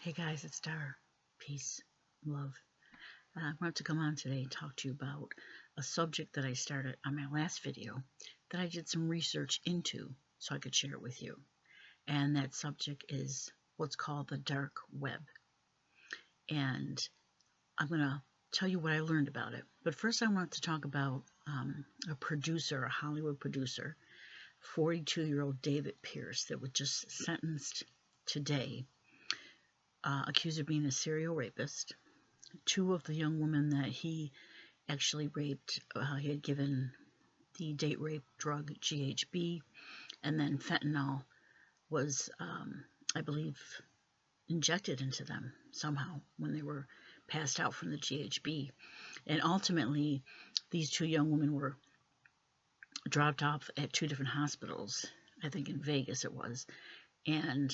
Hey guys, it's Dar. Peace, love. I wanted to come on today and talk to you about a subject that I started on my last video that I did some research into so I could share it with you. And that subject is what's called the dark web. And I'm going to tell you what I learned about it. But first, I want to talk about a Hollywood producer, 42-year-old David Pierce, that was just sentenced today, accused of being a serial rapist. Two of the young women that he actually raped, he had given the date rape drug GHB, and then fentanyl was, I believe, injected into them somehow when they were passed out from the GHB. And ultimately, these two young women were dropped off at two different hospitals, I think in Vegas it was, and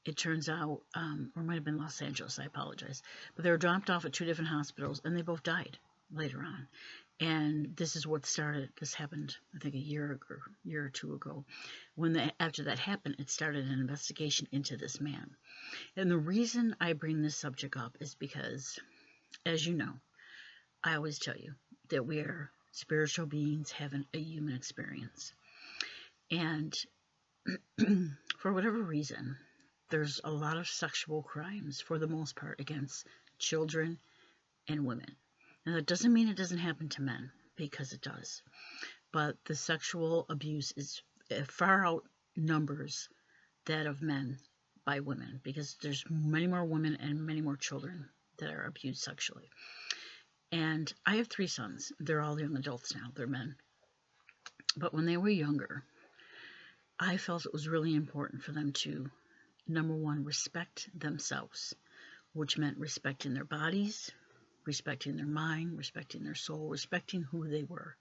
it turns out, or it might have been Los Angeles, I apologize, but they were dropped off at two different hospitals and they both died later on. And this is what started, this happened, I think a year or two ago. After that happened, it started an investigation into this man. And the reason I bring this subject up is because, as you know, I always tell you that we are spiritual beings having a human experience. And for whatever reason, there's a lot of sexual crimes, for the most part, against children and women. Now, that doesn't mean it doesn't happen to men, because it does. But the sexual abuse is far outnumbers that of men by women, because there's many more women and many more children that are abused sexually. And I have 3 sons. They're all young adults now. They're men. But when they were younger, I felt it was really important for them to, number one, respect themselves, which meant respecting their bodies, respecting their mind, respecting their soul, respecting who they were.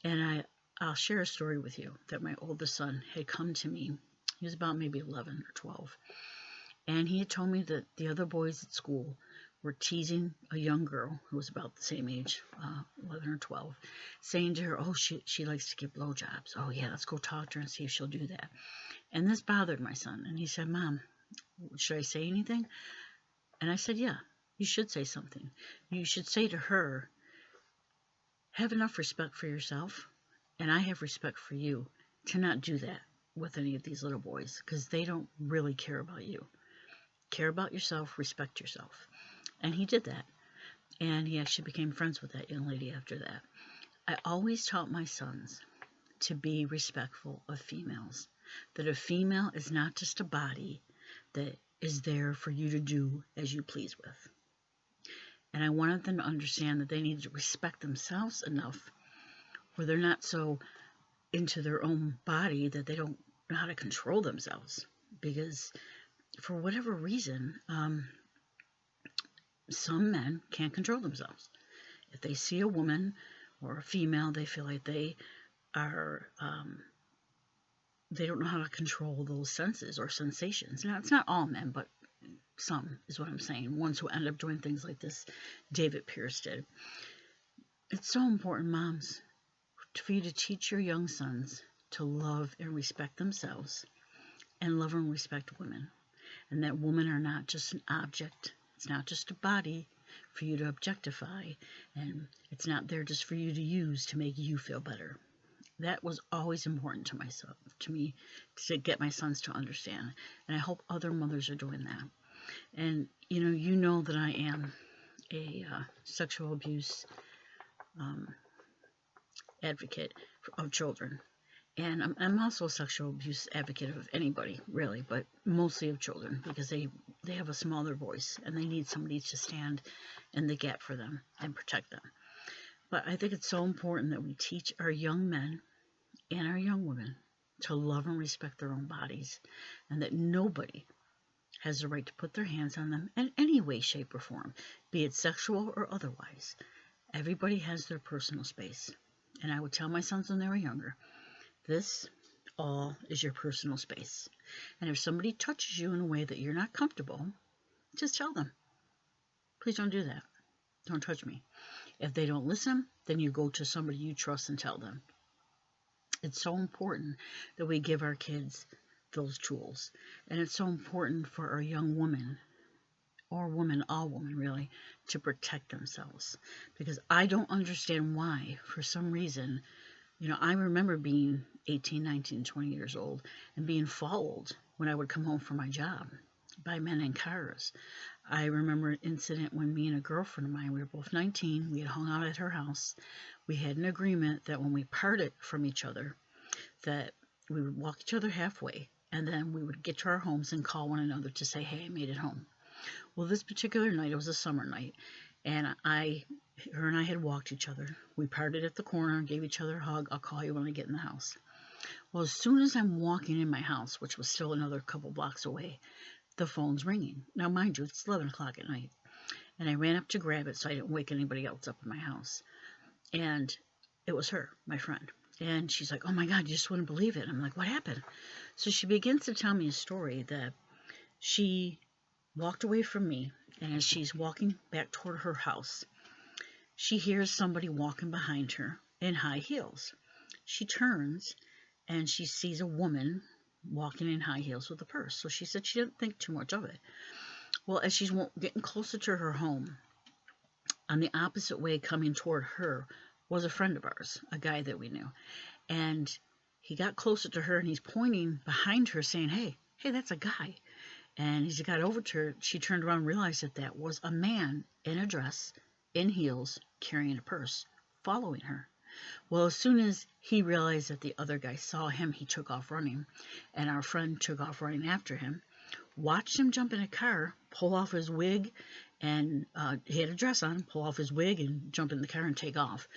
And I'll share a story with you that my oldest son had come to me. He was about maybe 11 or 12. And he had told me that the other boys at school were teasing a young girl who was about the same age, 11 or 12, saying to her, oh, she likes to give blowjobs. Oh, yeah, let's go talk to her and see if she'll do that. And this bothered my son. And he said, Mom, should I say anything? And I said, yeah, you should say something. You should say to her, have enough respect for yourself, and I have respect for you, to not do that with any of these little boys, because they don't really care about you. Care about yourself, respect yourself. And he did that. And he actually became friends with that young lady after that. I always taught my sons to be respectful of females, that a female is not just a body that is there for you to do as you please with. And I wanted them to understand that they needed to respect themselves enough where they're not so into their own body that they don't know how to control themselves. Because for whatever reason, some men can't control themselves. If they see a woman or a female, they feel like they are, they don't know how to control those senses or sensations. Now, it's not all men, but some is what I'm saying. Ones who end up doing things like this, David Pierce did. It's so important, moms, for you to teach your young sons to love and respect themselves and love and respect women. And that women are not just an object. It's not just a body for you to objectify. And it's not there just for you to use to make you feel better. That was always important to me, to get my sons to understand. And I hope other mothers are doing that. And you know that I am a sexual abuse advocate of children. And I'm also a sexual abuse advocate of anybody, really, but mostly of children, because they have a smaller voice and they need somebody to stand in the gap for them and protect them. But I think it's so important that we teach our young men and our young women to love and respect their own bodies, and that nobody has the right to put their hands on them in any way, shape, or form, be it sexual or otherwise. Everybody has their personal space. And I would tell my sons when they were younger, this all is your personal space. And if somebody touches you in a way that you're not comfortable, just tell them, please don't do that. Don't touch me. If they don't listen, then you go to somebody you trust and tell them. It's so important that we give our kids those tools. And it's so important for our young women or women, all women really, to protect themselves. Because I don't understand why, for some reason, I remember being 18, 19, 20 years old and being followed when I would come home from my job by men in cars. I remember an incident when me and a girlfriend of mine, we were both 19, we had hung out at her house. We had an agreement that when we parted from each other, that we would walk each other halfway, and then we would get to our homes and call one another to say, hey, I made it home. Well, this particular night, it was a summer night, and her and I had walked each other. We parted at the corner and gave each other a hug. I'll call you when I get in the house. Well, as soon as I'm walking in my house, which was still another couple blocks away, the phone's ringing. Now, mind you, it's 11 o'clock at night, and I ran up to grab it so I didn't wake anybody else up in my house. And it was her, my friend. And she's like, oh my God, you just wouldn't believe it. I'm like, what happened? So she begins to tell me a story that she walked away from me, and as she's walking back toward her house, she hears somebody walking behind her in high heels. She turns, and she sees a woman walking in high heels with a purse. So she said she didn't think too much of it. Well, as she's getting closer to her home, on the opposite way coming toward her was a friend of ours, a guy that we knew. And he got closer to her, and he's pointing behind her saying, hey, that's a guy. And as he got over to her, she turned around and realized that was a man in a dress, in heels, carrying a purse, following her. Well, as soon as he realized that the other guy saw him, he took off running, and our friend took off running after him, watched him jump in a car, pull off his wig, and he had a dress on, pull off his wig and jump in the car and take off.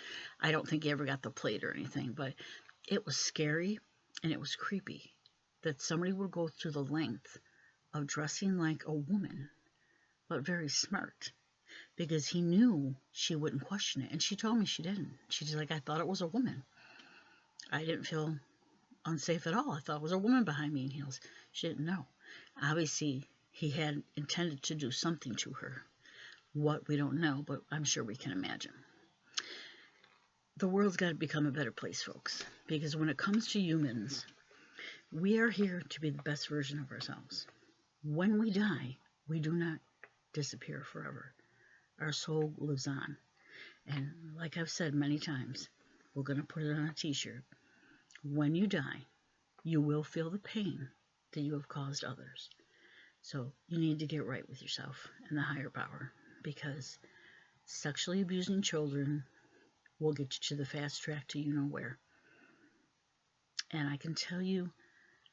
I don't think he ever got the plate or anything, but it was scary and it was creepy that somebody would go through the length of dressing like a woman, but very smart, because he knew she wouldn't question it. And she told me she didn't. She's like, I thought it was a woman. I didn't feel unsafe at all. I thought it was a woman behind me in heels. She didn't know. Obviously, he had intended to do something to her. What, we don't know, but I'm sure we can imagine. The world's got to become a better place, folks, because when it comes to humans, we are here to be the best version of ourselves. When we die, we do not disappear forever. Our soul lives on. And like I've said many times, we're going to put it on a t-shirt. When you die, you will feel the pain that you have caused others. So you need to get right with yourself and the higher power, because sexually abusing children will get you to the fast track to you-know-where. And I can tell you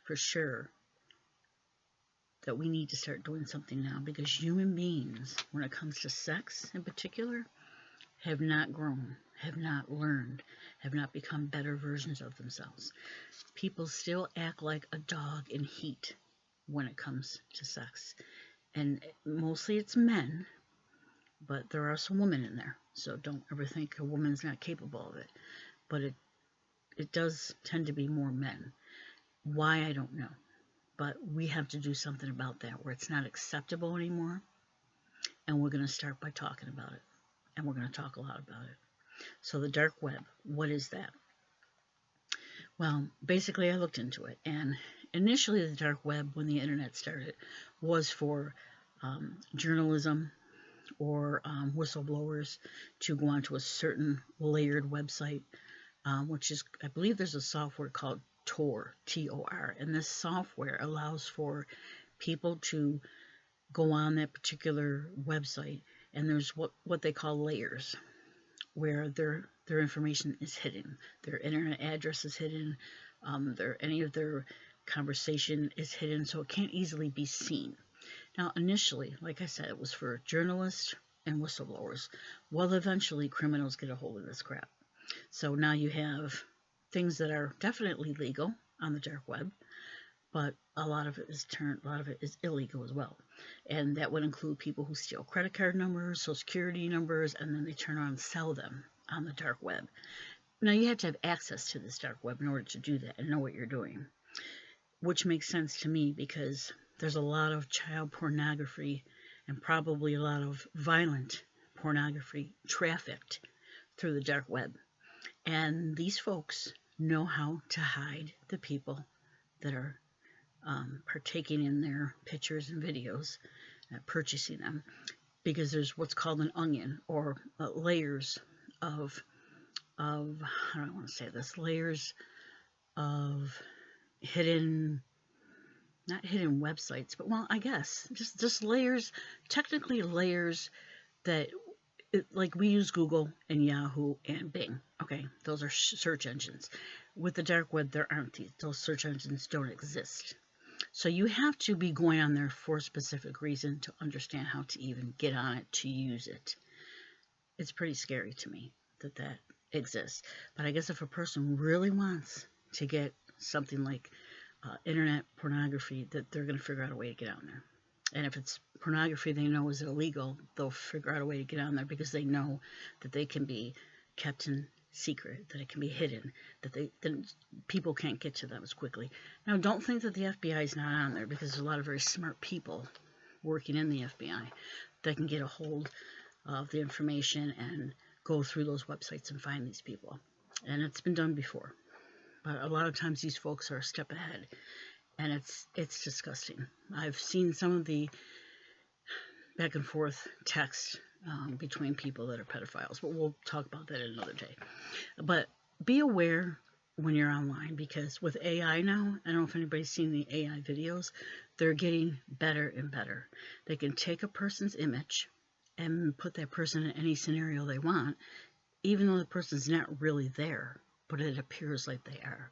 for sure that we need to start doing something now, because human beings, when it comes to sex in particular, have not grown, have not learned, have not become better versions of themselves. People still act like a dog in heat when it comes to sex. And mostly it's men, but there are some women in there. So don't ever think a woman's not capable of it. But it does tend to be more men. Why, I don't know. But we have to do something about that, where it's not acceptable anymore. And we're going to start by talking about it. And we're going to talk a lot about it. So the dark web, what is that? Well, basically I looked into it. And initially the dark web, when the internet started, was for journalism or whistleblowers to go onto a certain layered website, which is, I believe there's a software called Tor, T-O-R, and this software allows for people to go on that particular website, and there's what they call layers, where their information is hidden, their internet address is hidden, any of their conversation is hidden, so it can't easily be seen. Now, initially, like I said, it was for journalists and whistleblowers. Well, eventually, criminals get a hold of this crap. So now you have things that are definitely legal on the dark web, but a lot of it is illegal as well. And that would include people who steal credit card numbers, social security numbers, and then they turn around and sell them on the dark web. Now, you have to have access to this dark web in order to do that and know what you're doing, which makes sense to me, because there's a lot of child pornography and probably a lot of violent pornography trafficked through the dark web. And these folks know how to hide the people that are partaking in their pictures and videos. at purchasing them, because there's what's called an onion, or layers of how do I want to say this, layers of hidden, not hidden websites, but, well, I guess just layers, technically layers that, like, we use Google and Yahoo and Bing. Okay, those are search engines. With the dark web, there aren't those search engines don't exist. So you have to be going on there for a specific reason to understand how to even get on it, to use it. It's pretty scary to me that that exists. But I guess if a person really wants to get something like internet pornography, that they're going to figure out a way to get on there. And if it's pornography they know is illegal, they'll figure out a way to get on there, because they know that they can be kept in secret, that it can be hidden, that people can't get to them as quickly. Now, don't think that the FBI is not on there, because there's a lot of very smart people working in the FBI that can get a hold of the information and go through those websites and find these people. And it's been done before. But a lot of times these folks are a step ahead, and it's disgusting. I've seen some of the back and forth text between people that are pedophiles, but we'll talk about that another day. But be aware when you're online, because with AI now, I don't know if anybody's seen the AI videos, they're getting better and better. They can take a person's image and put that person in any scenario they want, even though the person's not really there, but it appears like they are.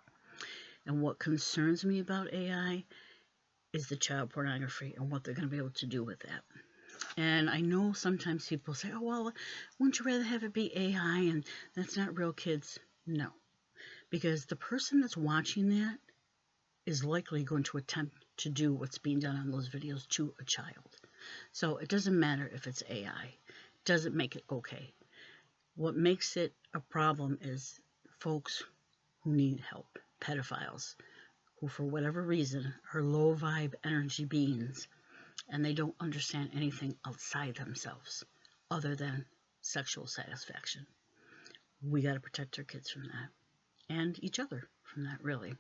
And what concerns me about AI is the child pornography and what they're going to be able to do with that. And I know sometimes people say, oh, well, wouldn't you rather have it be AI and that's not real kids? No, because the person that's watching that is likely going to attempt to do what's being done on those videos to a child. So it doesn't matter if it's AI. It doesn't make it okay. What makes it a problem is folks who need help, pedophiles, who for whatever reason are low vibe energy beings, and they don't understand anything outside themselves other than sexual satisfaction. We got to protect our kids from that, and each other from that, really.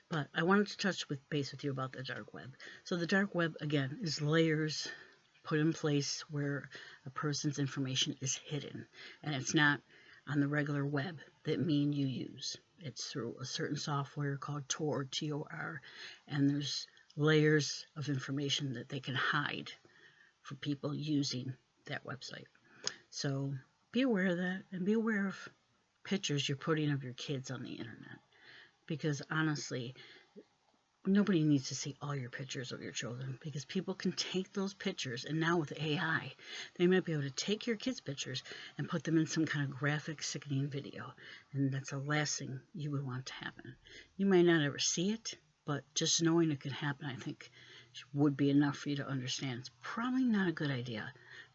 But I wanted to touch base with you about the dark web. So the dark web, again, is layers put in place where a person's information is hidden, and it's not on the regular web that me and you use. It's through a certain software called Tor, T-O-R, and there's layers of information that they can hide for people using that website. So be aware of that, and be aware of pictures you're putting of your kids on the internet, because honestly, nobody needs to see all your pictures of your children, because people can take those pictures, and now with AI, they might be able to take your kids' pictures and put them in some kind of graphic, sickening video, and that's the last thing you would want to happen. You might not ever see it, but just knowing it could happen, I think, would be enough for you to understand it's probably not a good idea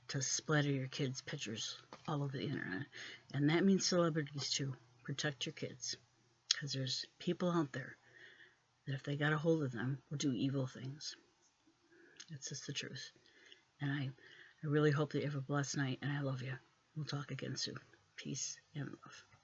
to splatter your kids' pictures all over the internet. And that means celebrities too. Protect your kids, because there's people out there that if they got a hold of them, will do evil things. It's just the truth. And I really hope that you have a blessed night, and I love you. We'll talk again soon. Peace and love.